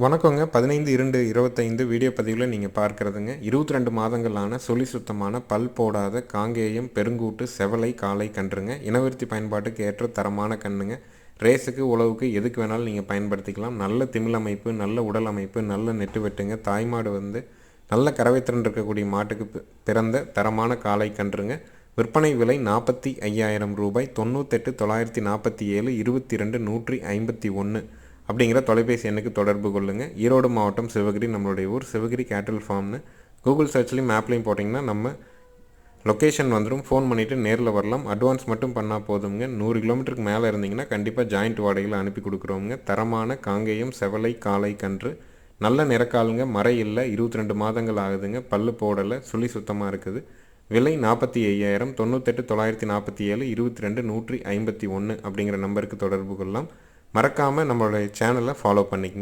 வணக்கங்க. 15/2/25 வீடியோ பதிவில் நீங்கள் பார்க்குறதுங்க 22 மாதங்களான சுழி சுத்தமான பல் போடாத காங்கேயம் பெருங்கூட்டு செவலை காளை கன்றுங்க. இனவிருத்தி பயன்பாட்டுக்கு ஏற்ற தரமான கன்றுங்க. ரேஸுக்கு உழவுக்கு எதுக்கு வேணாலும் நீங்கள் பயன்படுத்திக்கலாம். நல்ல திமிழ் அமைப்பு, நல்ல உடல் அமைப்பு, நல்ல நெட்டு வெட்டுங்க. தாய்மாடு நல்ல கறவைத்திறன் இருக்கக்கூடிய மாட்டுக்கு பிறந்த தரமான காளை கன்றுங்க. விற்பனை விலை 45,000 ரூபாய். 98 947 22 151 அப்படிங்கிற தொலைபேசி எண்ணுக்கு தொடர்பு கொள்ளுங்கள். ஈரோடு மாவட்டம் சிவகிரி நம்மளுடைய ஊர். சிவகிரி கேட்டில் ஃபார்ம்னு கூகுள் சர்ச்லேயும் மேப்லேயும் போட்டிங்கன்னா நம்ம லொக்கேஷன் வந்துடும். ஃபோன் பண்ணிவிட்டு நேரில் வரலாம். அட்வான்ஸ் மட்டும் பண்ணால் போதுங்க. 100 கிலோமீட்டருக்கு மேலே இருந்தீங்கன்னா கண்டிப்பாக ஜாயிண்ட் வாடகையில் அனுப்பி கொடுக்குறோங்க. தரமான காங்கேயம் செவலை காளை கன்று. நல்ல நிறக்காலுங்க, மறை இல்லை, 22 மாதங்கள் ஆகுதுங்க. பல்லு போடலை, சுழி சுத்தமாக இருக்குது. விலை 45,000. 98 947 22 151 அப்படிங்கிற நம்பருக்கு தொடர்பு கொள்ளலாம். மறக்காமல் நம்மளுடைய சேனலை ஃபாலோ பண்ணிக்கங்க.